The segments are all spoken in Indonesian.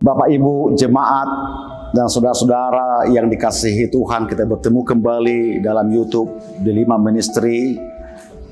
Bapak Ibu jemaat dan saudara-saudara yang dikasihi Tuhan, kita bertemu kembali dalam YouTube di 5 Ministry,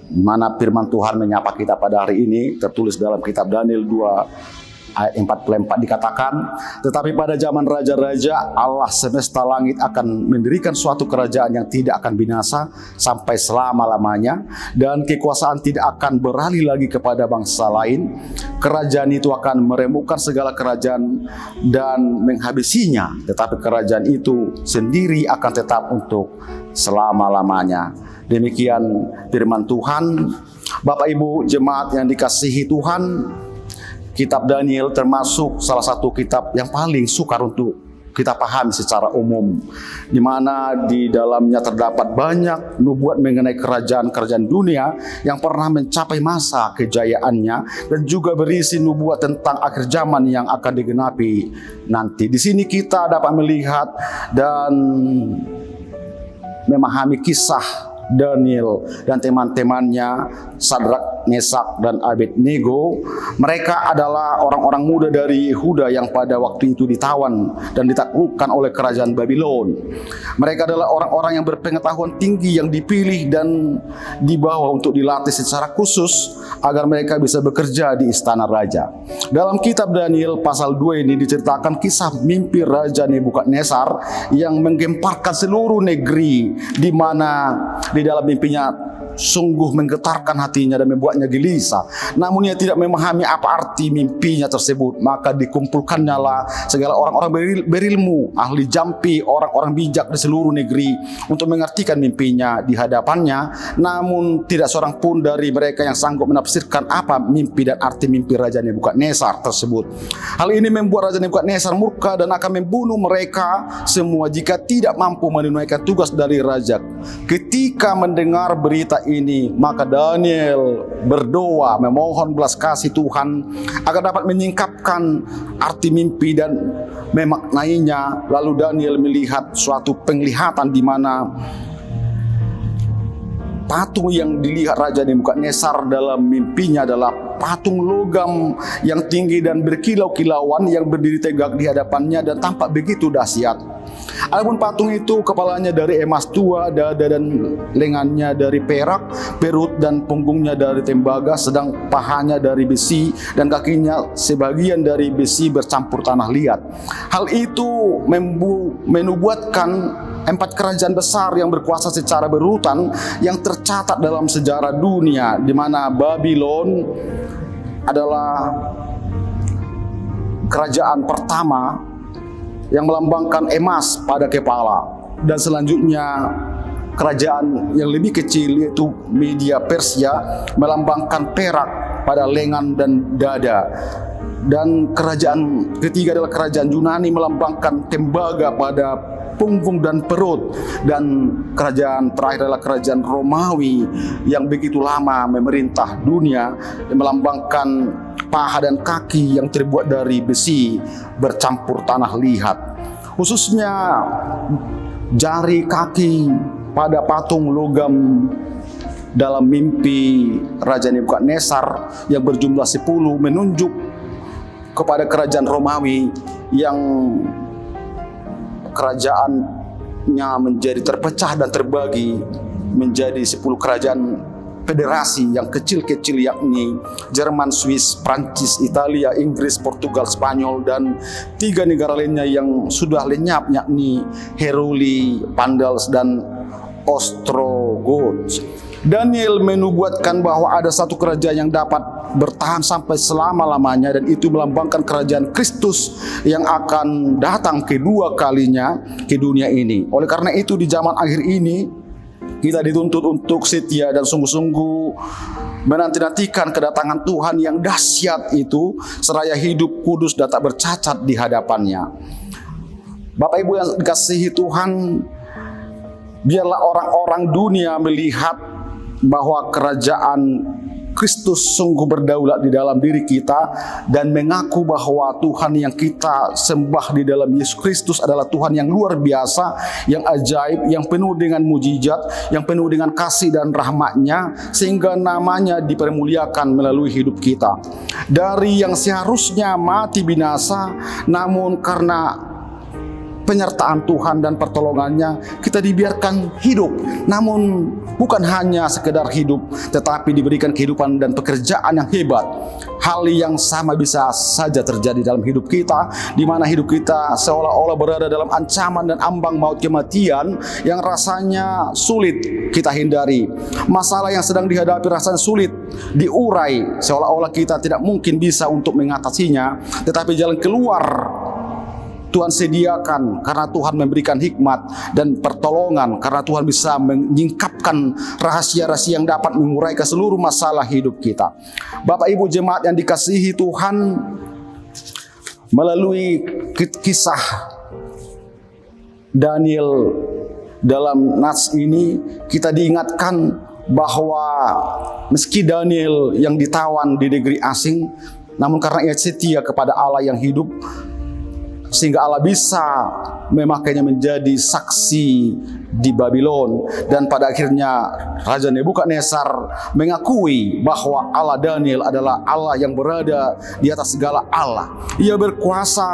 di mana firman Tuhan menyapa kita pada hari ini, tertulis dalam kitab Daniel 2 ayat 44 dikatakan, tetapi pada zaman raja-raja Allah semesta langit akan mendirikan suatu kerajaan yang tidak akan binasa sampai selama-lamanya, dan kekuasaan tidak akan beralih lagi kepada bangsa lain. Kerajaan itu akan meremukkan segala kerajaan dan menghabisinya, tetapi kerajaan itu sendiri akan tetap untuk selama-lamanya. Demikian firman Tuhan. Bapak Ibu jemaat yang dikasihi Tuhan, kitab Daniel termasuk salah satu kitab yang paling sukar untuk kita pahami secara umum, di mana di dalamnya terdapat banyak nubuat mengenai kerajaan-kerajaan dunia yang pernah mencapai masa kejayaannya, dan juga berisi nubuat tentang akhir zaman yang akan digenapi nanti. Di sini kita dapat melihat dan memahami kisah Daniel dan teman-temannya, Sadrak, Mesak, dan Abednego. Mereka adalah orang-orang muda dari Yehuda yang pada waktu itu ditawan dan ditaklukkan oleh kerajaan Babylon. Mereka adalah orang-orang yang berpengetahuan tinggi, yang dipilih dan dibawa untuk dilatih secara khusus agar mereka bisa bekerja di istana raja. Dalam kitab Daniel pasal 2 ini diceritakan kisah mimpi Raja Nebukadnezar yang menggemparkan seluruh negeri, di mana di dalam mimpinya sungguh menggetarkan hatinya dan membuatnya gelisah. Namun ia tidak memahami apa arti mimpinya tersebut. Maka dikumpulkannya lah segala orang-orang berilmu, ahli jampi, orang-orang bijak di seluruh negeri untuk mengartikan mimpinya di hadapannya. Namun tidak seorang pun dari mereka yang sanggup menafsirkan apa mimpi dan arti mimpi Raja Nebukadnezar tersebut. Hal ini membuat Raja Nebukadnezar murka dan akan membunuh mereka semua jika tidak mampu menunaikan tugas dari raja. Ketika mendengar berita ini, maka Daniel berdoa memohon belas kasih Tuhan agar dapat menyingkapkan arti mimpi dan memaknainya. Lalu Daniel melihat suatu penglihatan di mana patung yang dilihat Raja Nebukadnezar dalam mimpinya adalah patung logam yang tinggi dan berkilau-kilauan yang berdiri tegak di hadapannya dan tampak begitu dahsyat. Adapun patung itu kepalanya dari emas tua, dada dan lengannya dari perak, perut dan punggungnya dari tembaga, sedang pahanya dari besi dan kakinya sebagian dari besi bercampur tanah liat. Hal itu menubuatkan 4 kerajaan besar yang berkuasa secara berurutan yang tercatat dalam sejarah dunia, di mana Babylon adalah kerajaan pertama yang melambangkan emas pada kepala, dan selanjutnya kerajaan yang lebih kecil yaitu Media Persia melambangkan perak pada lengan dan dada, dan kerajaan ketiga adalah kerajaan Yunani melambangkan tembaga pada punggung dan perut, dan kerajaan terakhir adalah kerajaan Romawi yang begitu lama memerintah dunia yang melambangkan paha dan kaki yang terbuat dari besi bercampur tanah liat. Khususnya jari kaki pada patung logam dalam mimpi Raja Nebukadnezar yang berjumlah 10 menunjuk kepada kerajaan Romawi yang kerajaannya menjadi terpecah dan terbagi menjadi 10 kerajaan federasi yang kecil-kecil, yakni Jerman, Swiss, Prancis, Italia, Inggris, Portugal, Spanyol, dan 3 negara lainnya yang sudah lenyap, yakni Heruli, Vandals, dan Ostrogoths. Daniel menubuatkan bahwa ada satu kerajaan yang dapat bertahan sampai selama-lamanya, dan itu melambangkan kerajaan Kristus yang akan datang kedua kalinya ke dunia ini. Oleh karena itu di zaman akhir ini kita dituntut untuk setia dan sungguh-sungguh menanti-nantikan kedatangan Tuhan yang dahsyat itu, seraya hidup kudus dan tak bercacat di hadapannya. Bapak Ibu yang dikasihi Tuhan, biarlah orang-orang dunia melihat bahwa kerajaan Kristus sungguh berdaulat di dalam diri kita dan mengaku bahwa Tuhan yang kita sembah di dalam Yesus Kristus adalah Tuhan yang luar biasa, yang ajaib, yang penuh dengan mujizat, yang penuh dengan kasih dan rahmat-Nya, sehingga namanya dipermuliakan melalui hidup kita. Dari yang seharusnya mati binasa, namun karena penyertaan Tuhan dan pertolongannya kita dibiarkan hidup. Namun bukan hanya sekedar hidup, tetapi diberikan kehidupan dan pekerjaan yang hebat. Hal yang sama bisa saja terjadi dalam hidup kita, di mana hidup kita seolah-olah berada dalam ancaman dan ambang maut kematian yang rasanya sulit kita hindari. Masalah yang sedang dihadapi rasanya sulit diurai, seolah-olah kita tidak mungkin bisa untuk mengatasinya, tetapi jalan keluar Tuhan sediakan karena Tuhan memberikan hikmat dan pertolongan, karena Tuhan bisa menyingkapkan rahasia-rahasia yang dapat menguraikan seluruh masalah hidup kita. Bapak Ibu jemaat yang dikasihi Tuhan, melalui kisah Daniel dalam nas ini kita diingatkan bahwa meski Daniel yang ditawan di negeri asing, namun karena ia setia kepada Allah yang hidup, sehingga Allah bisa memakainya menjadi saksi di Babylon. Dan pada akhirnya Raja Nebukadnezar mengakui bahwa Allah Daniel adalah Allah yang berada di atas segala Allah. Ia berkuasa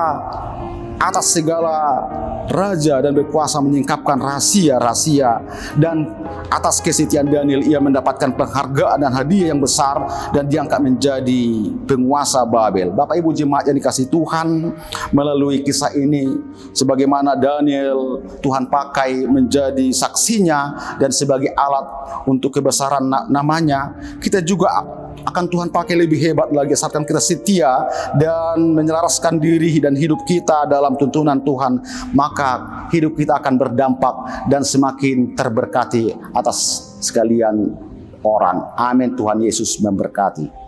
atas segala raja dan berkuasa menyingkapkan rahasia-rahasia, dan atas kesetiaan Daniel ia mendapatkan penghargaan dan hadiah yang besar dan diangkat menjadi penguasa Babel. Bapak Ibu jemaat yang dikasihi Tuhan, melalui kisah ini sebagaimana Daniel Tuhan pakai menjadi saksinya dan sebagai alat untuk kebesaran namanya, kita juga akan Tuhan pakai lebih hebat lagi asalkan kita setia dan menyelaraskan diri dan hidup kita dalam tuntunan Tuhan, maka hidup kita akan berdampak dan semakin terberkati atas sekalian orang. Amin. Tuhan Yesus memberkati.